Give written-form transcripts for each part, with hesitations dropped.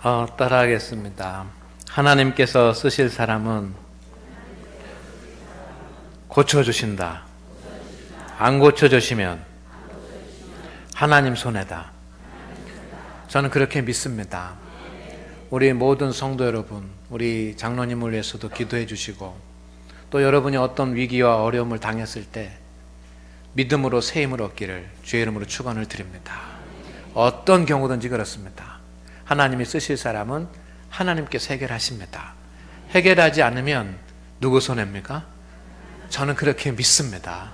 따라하겠습니다. 하나님께서 쓰실 사람은 고쳐주신다. 안 고쳐주시면 하나님 손해다. 저는 그렇게 믿습니다. 우리 모든 성도 여러분, 우리 장로님을 위해서도 기도해 주시고, 또 여러분이 어떤 위기와 어려움을 당했을 때 믿음으로 새 힘을 얻기를 주의 이름으로 축원을 드립니다. 어떤 경우든지 그렇습니다. 하나님이 쓰실 사람은 하나님께서 해결하십니다. 해결하지 않으면 누구 손해입니까? 저는 그렇게 믿습니다.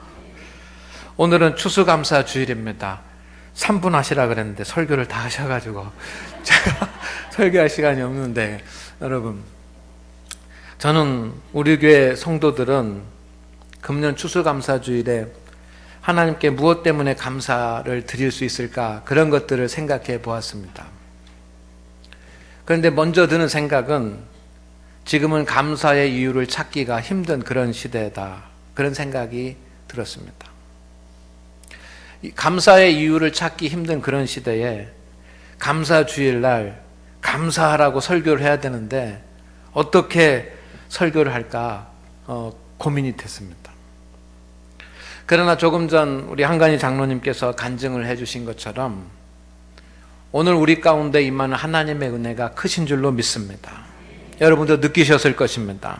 오늘은 추수감사 주일입니다. 3분 하시라 그랬는데 설교를 다 하셔가지고 제가 설교할 시간이 없는데, 여러분, 저는 우리 교회 성도들은 금년 추수감사 주일에 하나님께 무엇 때문에 감사를 드릴 수 있을까, 그런 것들을 생각해 보았습니다. 그런데 먼저 드는 생각은 지금은 감사의 이유를 찾기가 힘든 그런 시대다, 그런 생각이 들었습니다. 감사의 이유를 찾기 힘든 그런 시대에 감사 주일날 감사하라고 설교를 해야 되는데 어떻게 설교를 할까 고민이 됐습니다. 그러나 조금 전 우리 한간희 장로님께서 간증을 해주신 것처럼 오늘 우리 가운데 임하는 하나님의 은혜가 크신 줄로 믿습니다. 여러분도 느끼셨을 것입니다.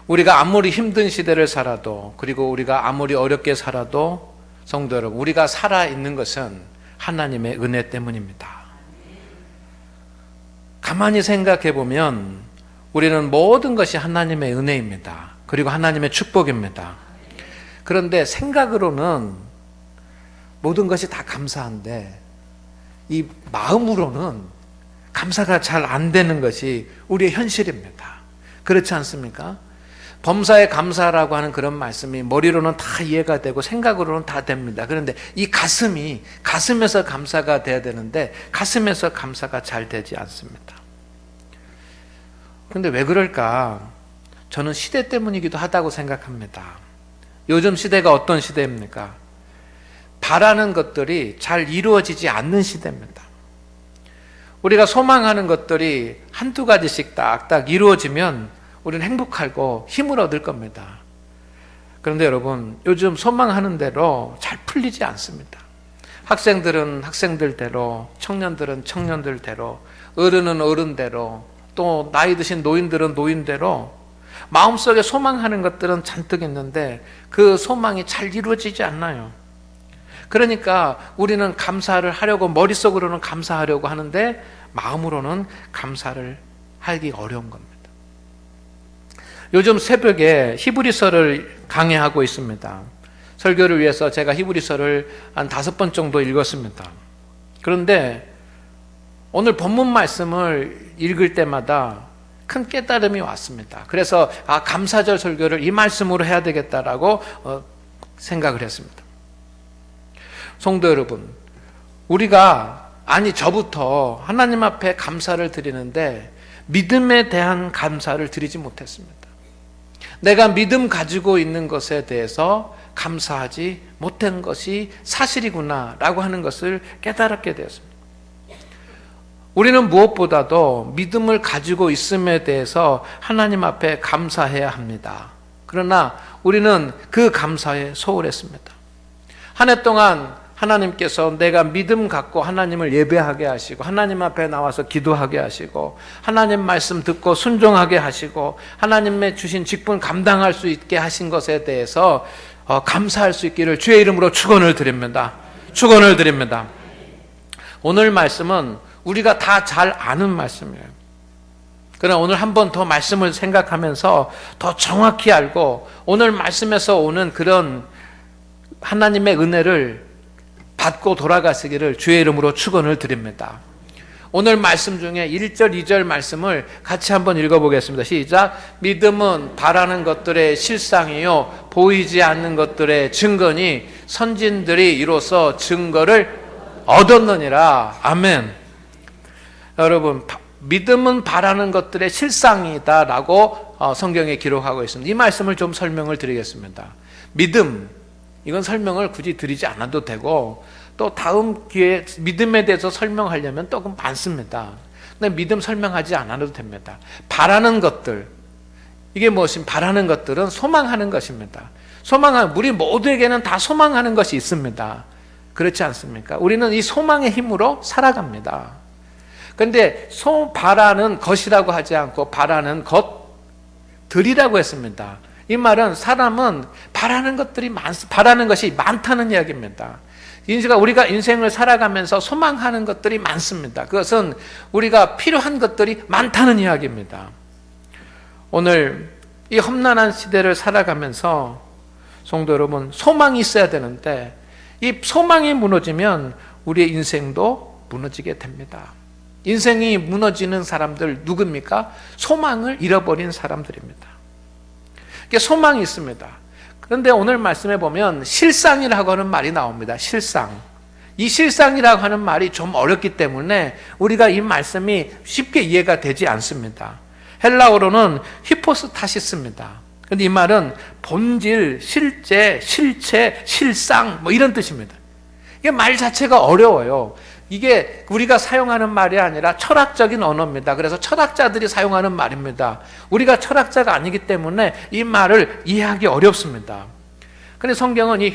우리가 아무리 힘든 시대를 살아도, 그리고 우리가 아무리 어렵게 살아도, 성도 여러분, 우리가 살아있는 것은 하나님의 은혜 때문입니다. 가만히 생각해 보면 우리는 모든 것이 하나님의 은혜입니다. 그리고 하나님의 축복입니다. 그런데 생각으로는 모든 것이 다 감사한데 이 마음으로는 감사가 잘 안 되는 것이 우리의 현실입니다. 그렇지 않습니까? 범사에 감사라고 하는 그런 말씀이 머리로는 다 이해가 되고 생각으로는 다 됩니다. 그런데 이 가슴에서 감사가 돼야 되는데 가슴에서 감사가 잘 되지 않습니다. 그런데 왜 그럴까? 저는 시대 때문이기도 하다고 생각합니다. 요즘 시대가 어떤 시대입니까? 바라는 것들이 잘 이루어지지 않는 시대입니다. 우리가 소망하는 것들이 한두 가지씩 딱딱 이루어지면 우리는 행복하고 힘을 얻을 겁니다. 그런데 여러분, 요즘 소망하는 대로 잘 풀리지 않습니다. 학생들은 학생들대로, 청년들은 청년들대로, 어른은 어른대로, 또 나이 드신 노인들은 노인대로 마음속에 소망하는 것들은 잔뜩 있는데 그 소망이 잘 이루어지지 않나요? 그러니까 우리는 감사를 하려고, 머릿속으로는 감사하려고 하는데 마음으로는 감사를 하기 어려운 겁니다. 요즘 새벽에 히브리서를 강해하고 있습니다. 설교를 위해서 제가 히브리서를 한 5번 정도 읽었습니다. 그런데 오늘 본문 말씀을 읽을 때마다 큰 깨달음이 왔습니다. 그래서 감사절 설교를 이 말씀으로 해야 되겠다라고 생각을 했습니다. 성도 여러분, 우리가, 저부터 하나님 앞에 감사를 드리는데 믿음에 대한 감사를 드리지 못했습니다. 내가 믿음 가지고 있는 것에 대해서 감사하지 못한 것이 사실이구나 라고 하는 것을 깨달았게 되었습니다. 우리는 무엇보다도 믿음을 가지고 있음에 대해서 하나님 앞에 감사해야 합니다. 그러나 우리는 그 감사에 소홀했습니다. 한 해 동안 하나님께서 내가 믿음 갖고 하나님을 예배하게 하시고, 하나님 앞에 나와서 기도하게 하시고, 하나님 말씀 듣고 순종하게 하시고, 하나님의 주신 직분 감당할 수 있게 하신 것에 대해서 감사할 수 있기를 주의 이름으로 축원을 드립니다. 축원을 드립니다. 오늘 말씀은 우리가 다 잘 아는 말씀이에요. 그러나 오늘 한 번 더 말씀을 생각하면서 더 정확히 알고 오늘 말씀에서 오는 그런 하나님의 은혜를 받고 돌아가시기를 주의 이름으로 축원을 드립니다. 오늘 말씀 중에 1절, 2절 말씀을 같이 한번 읽어보겠습니다. 시작. 믿음은 바라는 것들의 실상이요 보이지 않는 것들의 증거니 선진들이 이로써 증거를 얻었느니라. 아멘. 여러분, 믿음은 바라는 것들의 실상이다라고 성경에 기록하고 있습니다. 이 말씀을 좀 설명을 드리겠습니다. 믿음, 이건 설명을 굳이 드리지 않아도 되고, 또 다음 기회에 믿음에 대해서 설명하려면 또 많습니다. 근데 믿음 설명하지 않아도 됩니다. 바라는 것들, 이게 무엇입니까? 바라는 것들은 소망하는 것입니다. 우리 모두에게는 다 소망하는 것이 있습니다. 그렇지 않습니까? 우리는 이 소망의 힘으로 살아갑니다. 그런데 바라는 것이라고 하지 않고 바라는 것들이라고 했습니다. 이 말은 사람은 바라는 것이 많다는 이야기입니다. 우리가 인생을 살아가면서 소망하는 것들이 많습니다. 그것은 우리가 필요한 것들이 많다는 이야기입니다. 오늘 이 험난한 시대를 살아가면서 성도 여러분, 소망이 있어야 되는데 이 소망이 무너지면 우리의 인생도 무너지게 됩니다. 인생이 무너지는 사람들 누굽니까? 소망을 잃어버린 사람들입니다. 소망이 있습니다. 그런데 오늘 말씀해 보면 실상이라고 하는 말이 나옵니다. 실상. 이 실상이라고 하는 말이 좀 어렵기 때문에 우리가 이 말씀이 쉽게 이해가 되지 않습니다. 헬라어로는 히포스타시스입니다. 그런데 이 말은 본질, 실제, 실체, 실상 이런 뜻입니다. 이게 말 자체가 어려워요. 이게 우리가 사용하는 말이 아니라 철학적인 언어입니다. 그래서 철학자들이 사용하는 말입니다. 우리가 철학자가 아니기 때문에 이 말을 이해하기 어렵습니다. 그런데 성경은 이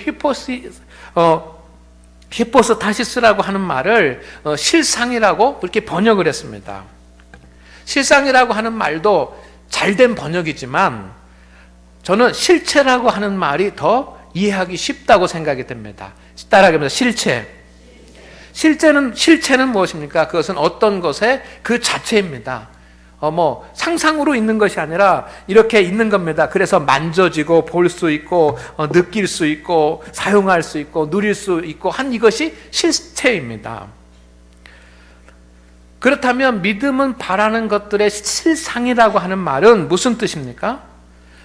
히포스타시스라고 하는 말을 실상이라고 그렇게 번역을 했습니다. 실상이라고 하는 말도 잘된 번역이지만 저는 실체라고 하는 말이 더 이해하기 쉽다고 생각이 됩니다. 따라하겠습니다. 실체는 무엇입니까? 그것은 어떤 것의 그 자체입니다. 상상으로 있는 것이 아니라 이렇게 있는 겁니다. 그래서 만져지고 볼 수 있고 느낄 수 있고 사용할 수 있고 누릴 수 있고 한 이것이 실체입니다. 그렇다면 믿음은 바라는 것들의 실상이라고 하는 말은 무슨 뜻입니까?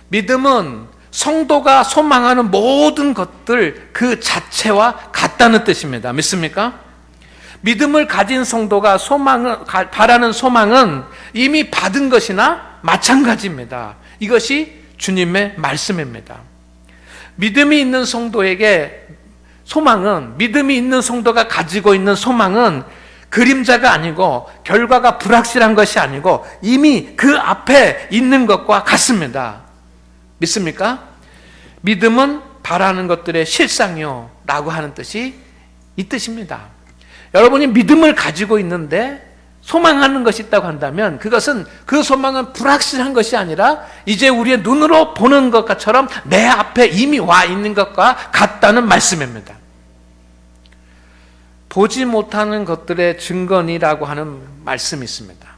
믿음은 성도가 소망하는 모든 것들 그 자체와 같다는 뜻입니다. 믿습니까? 믿음을 가진 성도가 바라는 소망은 이미 받은 것이나 마찬가지입니다. 이것이 주님의 말씀입니다. 믿음이 있는 성도가 가지고 있는 소망은 그림자가 아니고 결과가 불확실한 것이 아니고 이미 그 앞에 있는 것과 같습니다. 믿습니까? 믿음은 바라는 것들의 실상이요 라고 하는 뜻이 이 뜻입니다. 여러분이 믿음을 가지고 있는데 소망하는 것이 있다고 한다면 그 소망은 불확실한 것이 아니라 이제 우리의 눈으로 보는 것처럼 내 앞에 이미 와 있는 것과 같다는 말씀입니다. 보지 못하는 것들의 증거니라고 하는 말씀이 있습니다.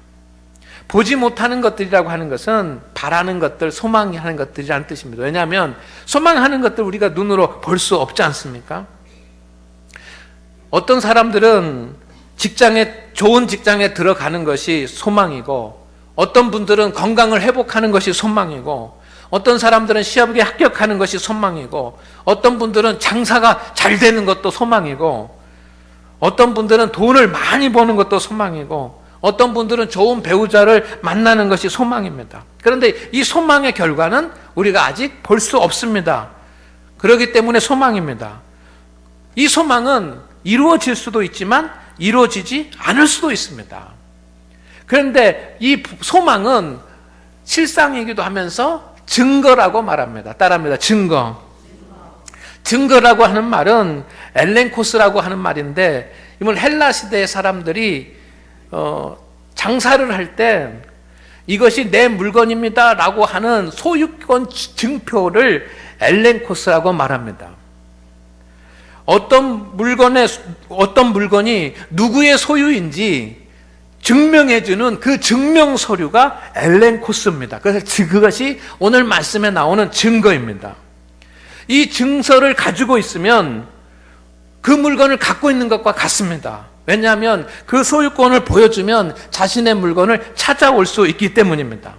보지 못하는 것들이라고 하는 것은 바라는 것들, 소망하는 것들이라는 뜻입니다. 왜냐하면 소망하는 것들 우리가 눈으로 볼 수 없지 않습니까? 어떤 사람들은 좋은 직장에 들어가는 것이 소망이고, 어떤 분들은 건강을 회복하는 것이 소망이고, 어떤 사람들은 시험에 합격하는 것이 소망이고, 어떤 분들은 장사가 잘 되는 것도 소망이고, 어떤 분들은 돈을 많이 버는 것도 소망이고, 어떤 분들은 좋은 배우자를 만나는 것이 소망입니다. 그런데 이 소망의 결과는 우리가 아직 볼 수 없습니다. 그렇기 때문에 소망입니다. 이 소망은 이루어질 수도 있지만 이루어지지 않을 수도 있습니다. 그런데 이 소망은 실상이기도 하면서 증거라고 말합니다. 따라합니다. 증거라고 하는 말은 엘렌코스라고 하는 말인데, 이건 헬라 시대의 사람들이 장사를 할 때 이것이 내 물건입니다 라고 하는 소유권 증표를 엘렌코스라고 말합니다. 어떤 물건이 누구의 소유인지 증명해주는 그 증명 서류가 엘렌코스입니다. 그래서 그것이 오늘 말씀에 나오는 증거입니다. 이 증서를 가지고 있으면 그 물건을 갖고 있는 것과 같습니다. 왜냐하면 그 소유권을 보여주면 자신의 물건을 찾아올 수 있기 때문입니다.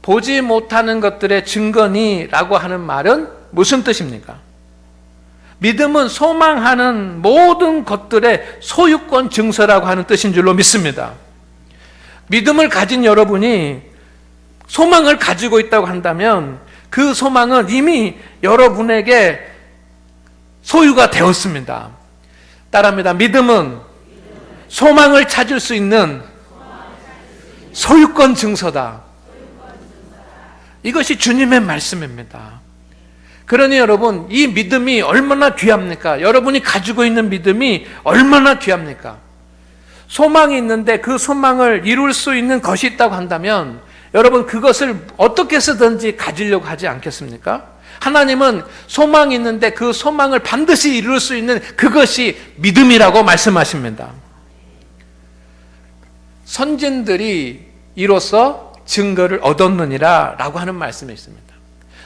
보지 못하는 것들의 증거니라고 하는 말은 무슨 뜻입니까? 믿음은 소망하는 모든 것들의 소유권 증서라고 하는 뜻인 줄로 믿습니다. 믿음을 가진 여러분이 소망을 가지고 있다고 한다면 그 소망은 이미 여러분에게 소유가 되었습니다. 따라합니다. 믿음은 소망을 찾을 수 있는 소유권 증서다. 이것이 주님의 말씀입니다. 그러니 여러분, 이 믿음이 얼마나 귀합니까? 여러분이 가지고 있는 믿음이 얼마나 귀합니까? 소망이 있는데 그 소망을 이룰 수 있는 것이 있다고 한다면 여러분, 그것을 어떻게 해서든지 가지려고 하지 않겠습니까? 하나님은 소망이 있는데 그 소망을 반드시 이룰 수 있는 그것이 믿음이라고 말씀하십니다. 선진들이 이로써 증거를 얻었느니라 라고 하는 말씀이 있습니다.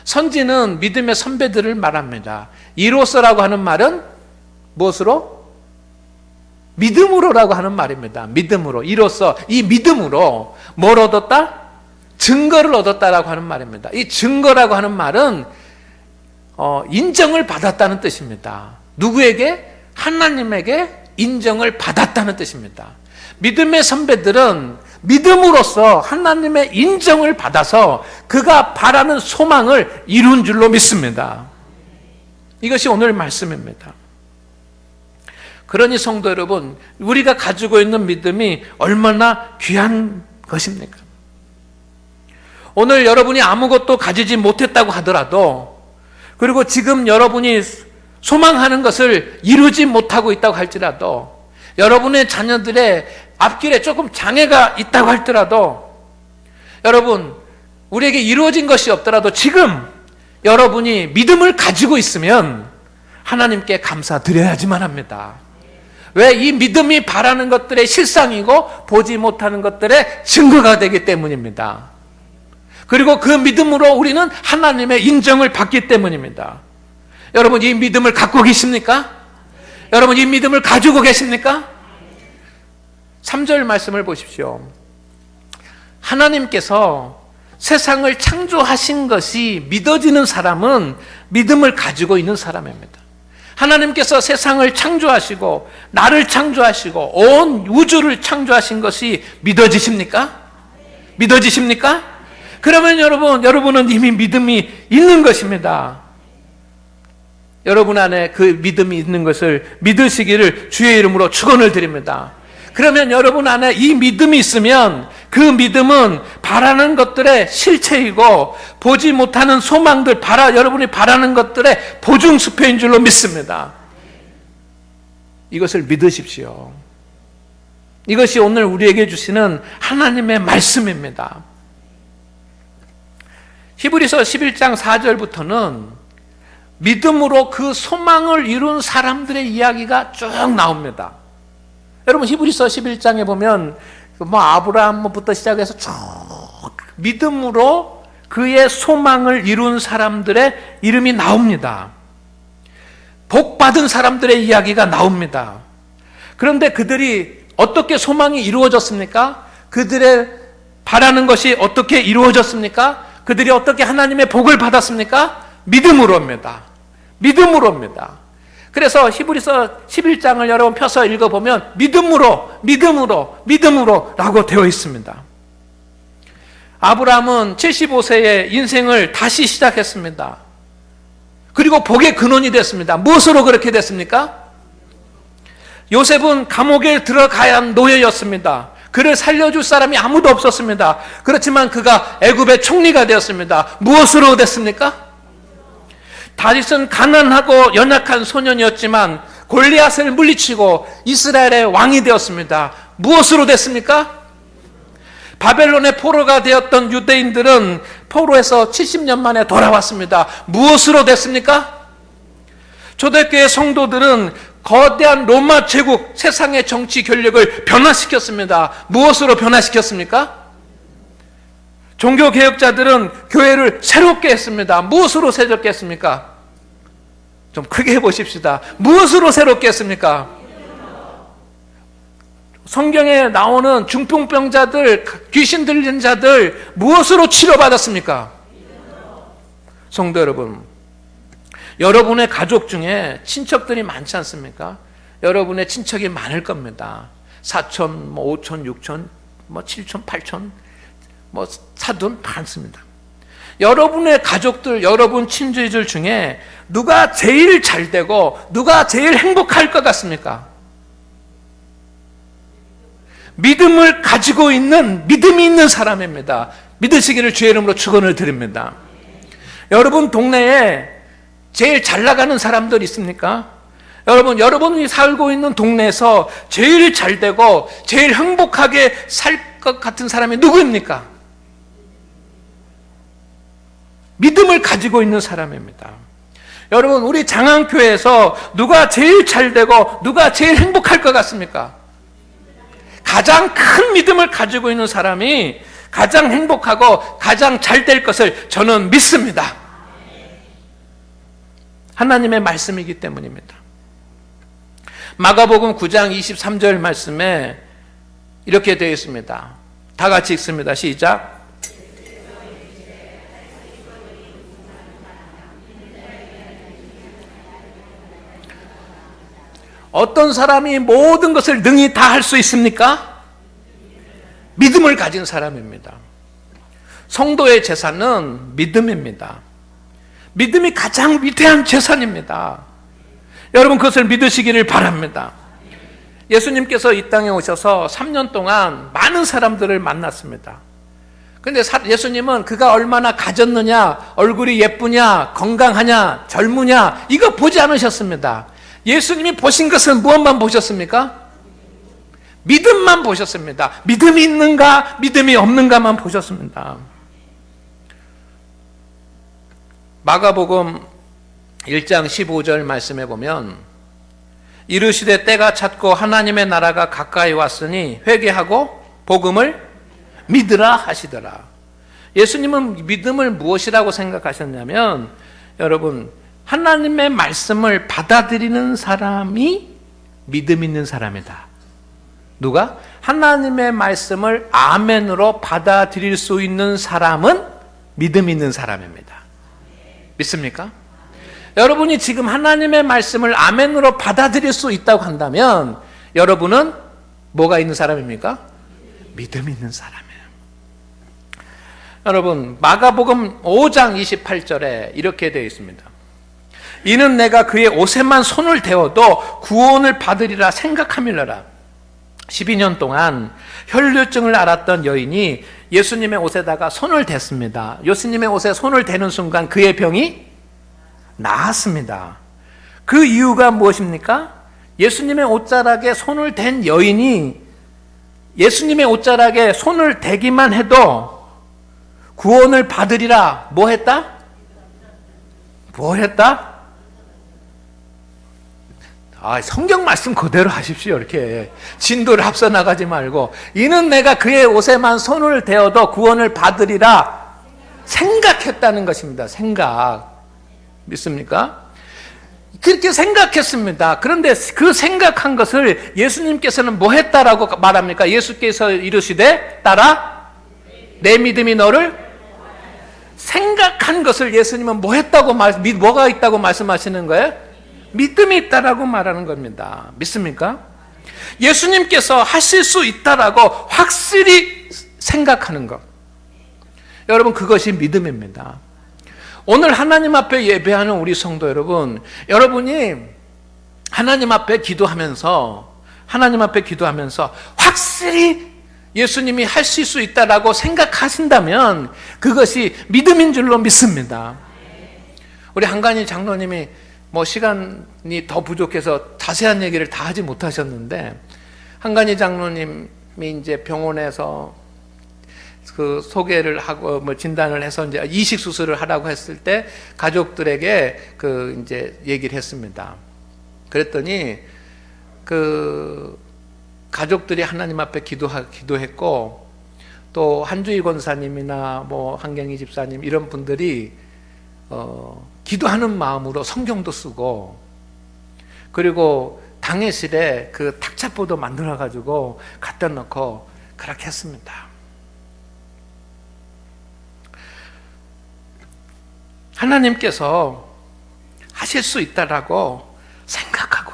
선지는 믿음의 선배들을 말합니다. 이로써라고 하는 말은 무엇으로? 믿음으로라고 하는 말입니다. 믿음으로. 이로써, 이 믿음으로 뭘 얻었다? 증거를 얻었다라고 하는 말입니다. 이 증거라고 하는 말은 인정을 받았다는 뜻입니다. 누구에게? 하나님에게 인정을 받았다는 뜻입니다. 믿음의 선배들은 믿음으로써 하나님의 인정을 받아서 그가 바라는 소망을 이룬 줄로 믿습니다. 이것이 오늘 말씀입니다. 그러니 성도 여러분, 우리가 가지고 있는 믿음이 얼마나 귀한 것입니까? 오늘 여러분이 아무것도 가지지 못했다고 하더라도, 그리고 지금 여러분이 소망하는 것을 이루지 못하고 있다고 할지라도, 여러분의 자녀들의 앞길에 조금 장애가 있다고 할지라도, 여러분, 우리에게 이루어진 것이 없더라도 지금 여러분이 믿음을 가지고 있으면 하나님께 감사드려야지만 합니다. 왜? 이 믿음이 바라는 것들의 실상이고 보지 못하는 것들의 증거가 되기 때문입니다. 그리고 그 믿음으로 우리는 하나님의 인정을 받기 때문입니다. 여러분, 이 믿음을 갖고 계십니까? 여러분, 이 믿음을 가지고 계십니까? 3절 말씀을 보십시오. 하나님께서 세상을 창조하신 것이 믿어지는 사람은 믿음을 가지고 있는 사람입니다. 하나님께서 세상을 창조하시고 나를 창조하시고 온 우주를 창조하신 것이 믿어지십니까? 믿어지십니까? 그러면 여러분은 이미 믿음이 있는 것입니다. 여러분 안에 그 믿음이 있는 것을 믿으시기를 주의 이름으로 축원을 드립니다. 그러면 여러분 안에 이 믿음이 있으면 그 믿음은 바라는 것들의 실체이고 보지 못하는 소망들, 여러분이 바라는 것들의 보증수표인 줄로 믿습니다. 이것을 믿으십시오. 이것이 오늘 우리에게 주시는 하나님의 말씀입니다. 히브리서 11장 4절부터는 믿음으로 그 소망을 이룬 사람들의 이야기가 쭉 나옵니다. 여러분, 히브리서 11장에 보면 아브라함부터 시작해서 쭉 믿음으로 그의 소망을 이룬 사람들의 이름이 나옵니다. 복받은 사람들의 이야기가 나옵니다. 그런데 그들이 어떻게 소망이 이루어졌습니까? 그들의 바라는 것이 어떻게 이루어졌습니까? 그들이 어떻게 하나님의 복을 받았습니까? 믿음으로입니다. 믿음으로입니다. 그래서 히브리서 11장을 여러분 펴서 읽어보면 믿음으로 라고 되어 있습니다. 아브라함은 75세에 인생을 다시 시작했습니다. 그리고 복의 근원이 됐습니다. 무엇으로 그렇게 됐습니까? 요셉은 감옥에 들어가야 한 노예였습니다. 그를 살려줄 사람이 아무도 없었습니다. 그렇지만 그가 애굽의 총리가 되었습니다. 무엇으로 됐습니까? 다윗은 가난하고 연약한 소년이었지만 골리앗을 물리치고 이스라엘의 왕이 되었습니다. 무엇으로 됐습니까? 바벨론의 포로가 되었던 유대인들은 포로에서 70년 만에 돌아왔습니다. 무엇으로 됐습니까? 초대교회 성도들은 거대한 로마 제국, 세상의 정치 권력을 변화시켰습니다. 무엇으로 변화시켰습니까? 종교개혁자들은 교회를 새롭게 했습니다. 무엇으로 새롭게 했습니까? 좀 크게 해보십시다. 무엇으로 새롭게 했습니까? 성경에 나오는 중풍병자들, 귀신 들린 자들 무엇으로 치료받았습니까? 성도 여러분, 여러분의 가족 중에 친척들이 많지 않습니까? 여러분의 친척이 많을 겁니다. 사촌, 5촌, 6촌, 7촌, 8촌, 사돈 많습니다. 여러분의 가족들, 여러분 친지들 중에 누가 제일 잘 되고 누가 제일 행복할 것 같습니까? 믿음을 가지고 있는 믿음이 있는 사람입니다. 믿으시기를 주의 이름으로 축원을 드립니다. 여러분 동네에 제일 잘 나가는 사람들 있습니까? 여러분이 살고 있는 동네에서 제일 잘 되고 제일 행복하게 살 것 같은 사람이 누구입니까? 믿음을 가지고 있는 사람입니다. 여러분, 우리 장안교회에서 누가 제일 잘 되고 누가 제일 행복할 것 같습니까? 가장 큰 믿음을 가지고 있는 사람이 가장 행복하고 가장 잘 될 것을 저는 믿습니다. 하나님의 말씀이기 때문입니다. 마가복음 9장 23절 말씀에 이렇게 되어 있습니다. 다 같이 읽습니다. 시작. 어떤 사람이 모든 것을 능히 다 할 수 있습니까? 믿음을 가진 사람입니다. 성도의 재산은 믿음입니다. 믿음이 가장 위대한 재산입니다. 여러분 그것을 믿으시기를 바랍니다. 예수님께서 이 땅에 오셔서 3년 동안 많은 사람들을 만났습니다. 그런데 예수님은 그가 얼마나 가졌느냐, 얼굴이 예쁘냐, 건강하냐, 젊으냐 이거 보지 않으셨습니다. 예수님이 보신 것은 무엇만 보셨습니까? 믿음만 보셨습니다. 믿음이 있는가, 믿음이 없는가만 보셨습니다. 마가복음 1장 15절 말씀에 보면 이르시되 때가 찼고 하나님의 나라가 가까이 왔으니 회개하고 복음을 믿으라 하시더라. 예수님은 믿음을 무엇이라고 생각하셨냐면 여러분 하나님의 말씀을 받아들이는 사람이 믿음 있는 사람이다. 누가? 하나님의 말씀을 아멘으로 받아들일 수 있는 사람은 믿음 있는 사람입니다. 믿습니까? 여러분이 지금 하나님의 말씀을 아멘으로 받아들일 수 있다고 한다면 여러분은 뭐가 있는 사람입니까? 믿음 있는 사람이에요. 여러분 마가복음 5장 28절에 이렇게 되어 있습니다. 이는 내가 그의 옷에만 손을 대어도 구원을 받으리라 생각함이러라. 12년 동안 혈류증을 앓았던 여인이 예수님의 옷에다가 손을 댔습니다. 예수님의 옷에 손을 대는 순간 그의 병이 나았습니다. 그 이유가 무엇입니까? 예수님의 옷자락에 손을 댄 여인이 예수님의 옷자락에 손을 대기만 해도 구원을 받으리라 뭐 했다? 뭐 했다? 성경 말씀 그대로 하십시오. 이렇게 진도를 앞서 나가지 말고 이는 내가 그의 옷에만 손을 대어도 구원을 받으리라 생각했다는 것입니다. 생각. 믿습니까? 그렇게 생각했습니다. 그런데 그 생각한 것을 예수님께서는 뭐 했다라고 말합니까? 예수께서 이르시되 따라 내 믿음이 너를 생각한 것을 예수님은 뭐 했다고 뭐가 있다고 말씀하시는 거예요? 믿음이 있다라고 말하는 겁니다. 믿습니까? 예수님께서 하실 수 있다라고 확실히 생각하는 것. 여러분 그것이 믿음입니다. 오늘 하나님 앞에 예배하는 우리 성도 여러분, 여러분이 하나님 앞에 기도하면서 확실히 예수님이 하실 수 있다라고 생각하신다면 그것이 믿음인 줄로 믿습니다. 우리 한간희 장로님이 시간이 더 부족해서 자세한 얘기를 다 하지 못하셨는데 한간희 장로님이 이제 병원에서 그 소개를 하고 진단을 해서 이제 이식 수술을 하라고 했을 때 가족들에게 이제 얘기를 했습니다. 그랬더니 그 가족들이 하나님 앞에 기도했고 또 한주희 권사님이나 한경희 집사님 이런 분들이 기도하는 마음으로 성경도 쓰고 그리고 당회실에 그 탁자보도 만들어 가지고 갖다 놓고 그렇게 했습니다. 하나님께서 하실 수 있다라고 생각하고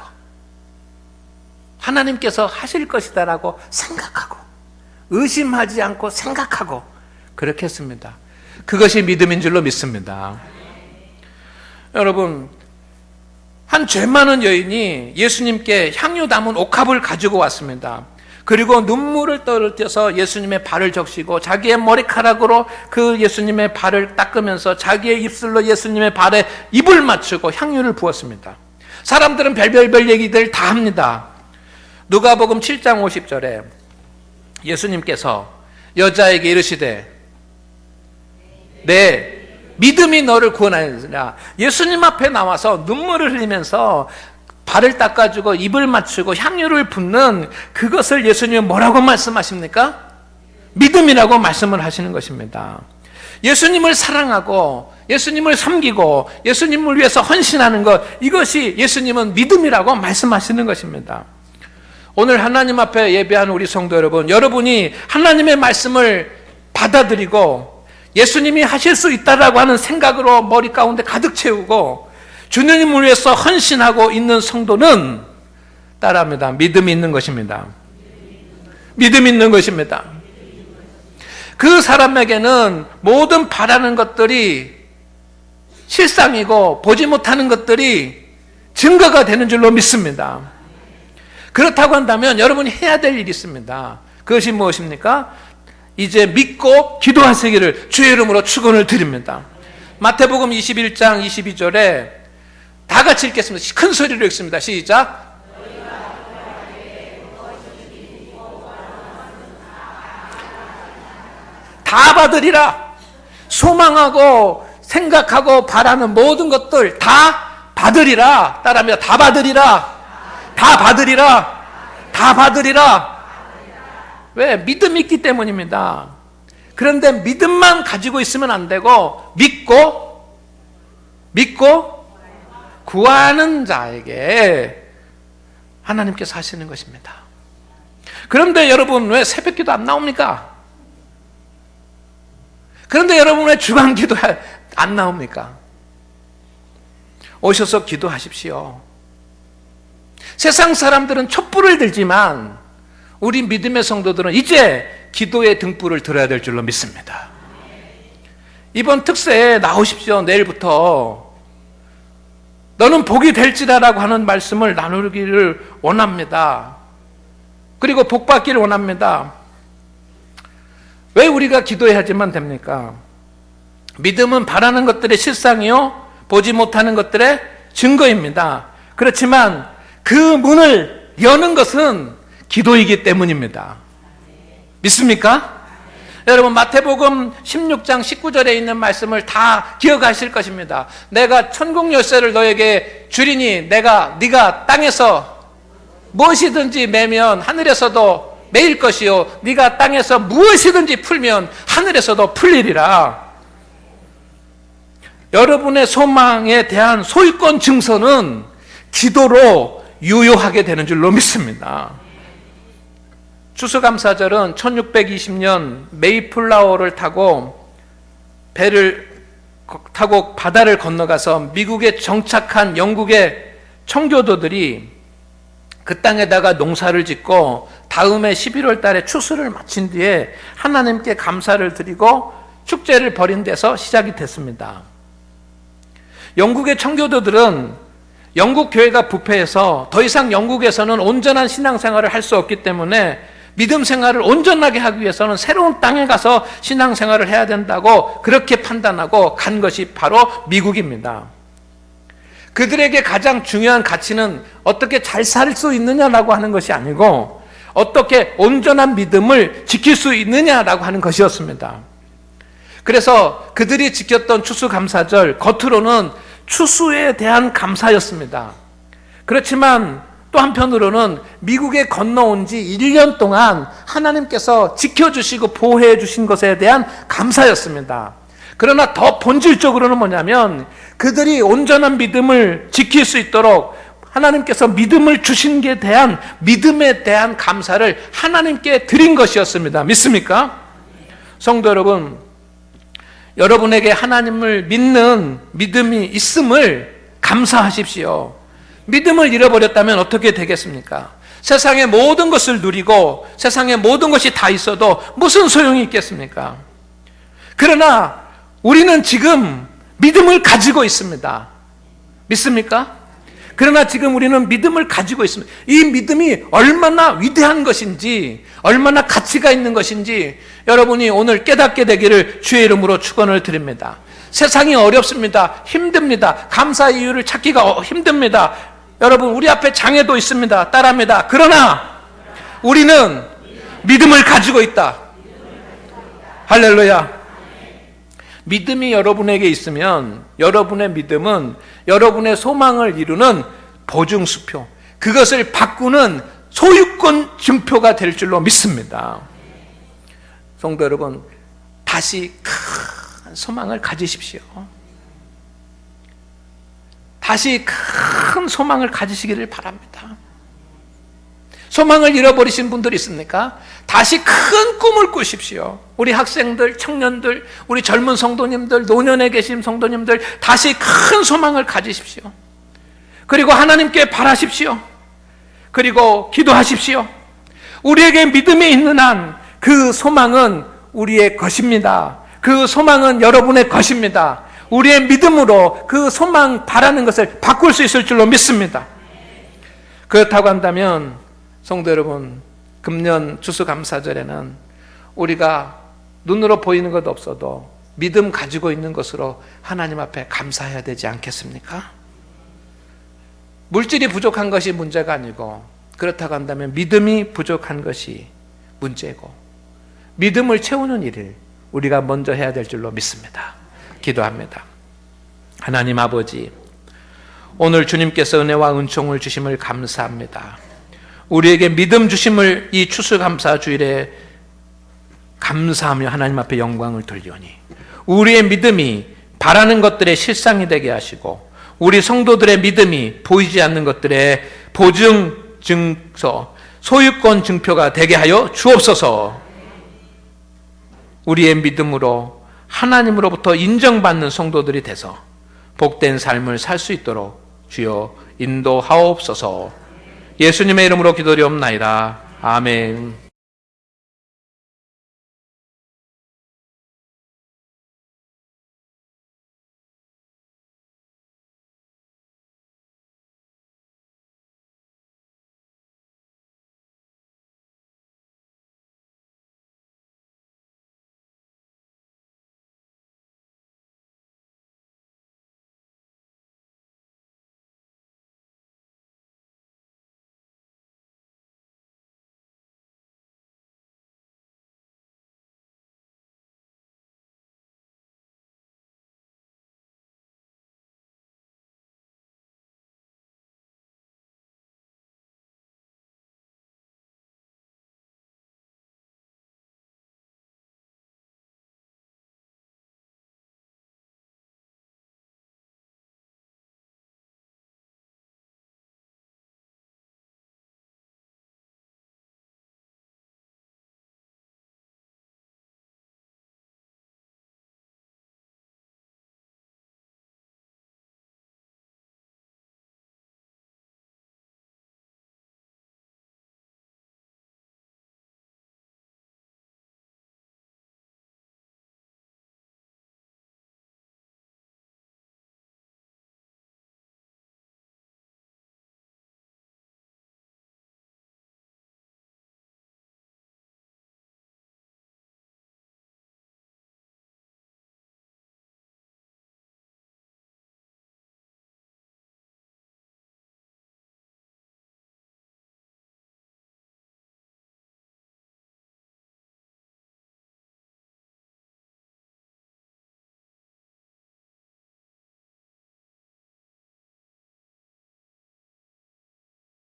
하나님께서 하실 것이다라고 생각하고 의심하지 않고 생각하고 그렇게 했습니다. 그것이 믿음인 줄로 믿습니다. 여러분 한 죄 많은 여인이 예수님께 향유 담은 옥합을 가지고 왔습니다. 그리고 눈물을 떨어뜨려서 예수님의 발을 적시고 자기의 머리카락으로 그 예수님의 발을 닦으면서 자기의 입술로 예수님의 발에 입을 맞추고 향유를 부었습니다. 사람들은 별별별 얘기들 다 합니다. 누가복음 7장 50절에 예수님께서 여자에게 이르시되 내 믿음이 너를 구원하였느니라. 예수님 앞에 나와서 눈물을 흘리면서 발을 닦아주고 입을 맞추고 향유를 붓는 그것을 예수님은 뭐라고 말씀하십니까? 믿음이라고 말씀을 하시는 것입니다. 예수님을 사랑하고 예수님을 섬기고 예수님을 위해서 헌신하는 것, 이것이 예수님은 믿음이라고 말씀하시는 것입니다. 오늘 하나님 앞에 예배하는 우리 성도 여러분, 여러분이 하나님의 말씀을 받아들이고 예수님이 하실 수 있다라고 하는 생각으로 머리 가운데 가득 채우고 주님을 위해서 헌신하고 있는 성도는 따라합니다. 믿음이 있는 것입니다. 믿음이 있는 것입니다. 그 사람에게는 모든 바라는 것들이 실상이고 보지 못하는 것들이 증거가 되는 줄로 믿습니다. 그렇다고 한다면 여러분이 해야 될 일이 있습니다. 그것이 무엇입니까? 이제 믿고 기도하시기를 주의 이름으로 축원을 드립니다. 마태복음 21장 22절에 다 같이 읽겠습니다. 큰 소리로 읽습니다. 시작. 다 받으리라. 소망하고 생각하고 바라는 모든 것들 다 받으리라. 따라합니다. 다 받으리라. 다 받으리라. 다 받으리라. 왜? 믿음이 있기 때문입니다. 그런데 믿음만 가지고 있으면 안 되고 믿고 구하는 자에게 하나님께서 하시는 것입니다. 그런데 여러분 왜 새벽기도 안 나옵니까? 그런데 여러분 왜 주간기도 안 나옵니까? 오셔서 기도하십시오. 세상 사람들은 촛불을 들지만 우리 믿음의 성도들은 이제 기도의 등불을 들어야 될 줄로 믿습니다. 이번 특세에 나오십시오. 내일부터 너는 복이 될지라라고 하는 말씀을 나누기를 원합니다. 그리고 복 받기를 원합니다. 왜 우리가 기도해야지만 됩니까? 믿음은 바라는 것들의 실상이요 보지 못하는 것들의 증거입니다. 그렇지만 그 문을 여는 것은 기도이기 때문입니다. 믿습니까? 여러분 마태복음 16장 19절에 있는 말씀을 다 기억하실 것입니다. 내가 천국 열쇠를 너에게 주리니 네가 땅에서 무엇이든지 매면 하늘에서도 매일 것이요 네가 땅에서 무엇이든지 풀면 하늘에서도 풀리리라. 여러분의 소망에 대한 소유권 증서는 기도로 유효하게 되는 줄로 믿습니다. 추수감사절은 1620년 메이플라워를 타고 배를 타고 바다를 건너가서 미국에 정착한 영국의 청교도들이 그 땅에다가 농사를 짓고 다음해 11월 달에 추수를 마친 뒤에 하나님께 감사를 드리고 축제를 벌인 데서 시작이 됐습니다. 영국의 청교도들은 영국 교회가 부패해서 더 이상 영국에서는 온전한 신앙생활을 할 수 없기 때문에 믿음 생활을 온전하게 하기 위해서는 새로운 땅에 가서 신앙생활을 해야 된다고 그렇게 판단하고 간 것이 바로 미국입니다. 그들에게 가장 중요한 가치는 어떻게 잘 살 수 있느냐라고 하는 것이 아니고 어떻게 온전한 믿음을 지킬 수 있느냐라고 하는 것이었습니다. 그래서 그들이 지켰던 추수감사절, 겉으로는 추수에 대한 감사였습니다. 그렇지만 또 한편으로는 미국에 건너온 지 1년 동안 하나님께서 지켜주시고 보호해 주신 것에 대한 감사였습니다. 그러나 더 본질적으로는 뭐냐면 그들이 온전한 믿음을 지킬 수 있도록 하나님께서 믿음을 주신 것에 대한 믿음에 대한 감사를 하나님께 드린 것이었습니다. 믿습니까? 성도 여러분, 여러분에게 하나님을 믿는 믿음이 있음을 감사하십시오. 믿음을 잃어버렸다면 어떻게 되겠습니까? 세상의 모든 것을 누리고 세상의 모든 것이 다 있어도 무슨 소용이 있겠습니까? 그러나 우리는 지금 믿음을 가지고 있습니다. 믿습니까? 그러나 지금 우리는 믿음을 가지고 있습니다. 이 믿음이 얼마나 위대한 것인지, 얼마나 가치가 있는 것인지 여러분이 오늘 깨닫게 되기를 주의 이름으로 축원을 드립니다. 세상이 어렵습니다. 힘듭니다. 감사 이유를 찾기가 힘듭니다. 여러분, 우리 앞에 장애도 있습니다. 따라합니다. 그러나 우리는 믿음을 가지고 있다. 할렐루야. 믿음이 여러분에게 있으면 여러분의 믿음은 여러분의 소망을 이루는 보증수표, 그것을 바꾸는 소유권 증표가 될 줄로 믿습니다. 성도 여러분, 다시 큰 소망을 가지십시오. 다시 큰 소망을 가지시기를 바랍니다. 소망을 잃어버리신 분들 있습니까? 다시 큰 꿈을 꾸십시오. 우리 학생들, 청년들, 우리 젊은 성도님들, 노년에 계신 성도님들, 다시 큰 소망을 가지십시오. 그리고 하나님께 바라십시오. 그리고 기도하십시오. 우리에게 믿음이 있는 한 그 소망은 우리의 것입니다. 그 소망은 여러분의 것입니다. 우리의 믿음으로 그 소망 바라는 것을 바꿀 수 있을 줄로 믿습니다. 그렇다고 한다면 성도 여러분, 금년 추수감사절에는 우리가 눈으로 보이는 것 없어도 믿음 가지고 있는 것으로 하나님 앞에 감사해야 되지 않겠습니까? 물질이 부족한 것이 문제가 아니고, 그렇다고 한다면 믿음이 부족한 것이 문제고, 믿음을 채우는 일을 우리가 먼저 해야 될 줄로 믿습니다. 기도합니다. 하나님 아버지, 오늘 주님께서 은혜와 은총을 주심을 감사합니다. 우리에게 믿음 주심을 이 추수감사 주일에 감사하며 하나님 앞에 영광을 돌리오니, 우리의 믿음이 바라는 것들의 실상이 되게 하시고, 우리 성도들의 믿음이 보이지 않는 것들의 보증 증서, 소유권 증표가 되게 하여 주옵소서. 우리의 믿음으로 하나님으로부터 인정받는 성도들이 돼서 복된 삶을 살 수 있도록 주여 인도하옵소서. 예수님의 이름으로 기도드리옵나이다. 아멘.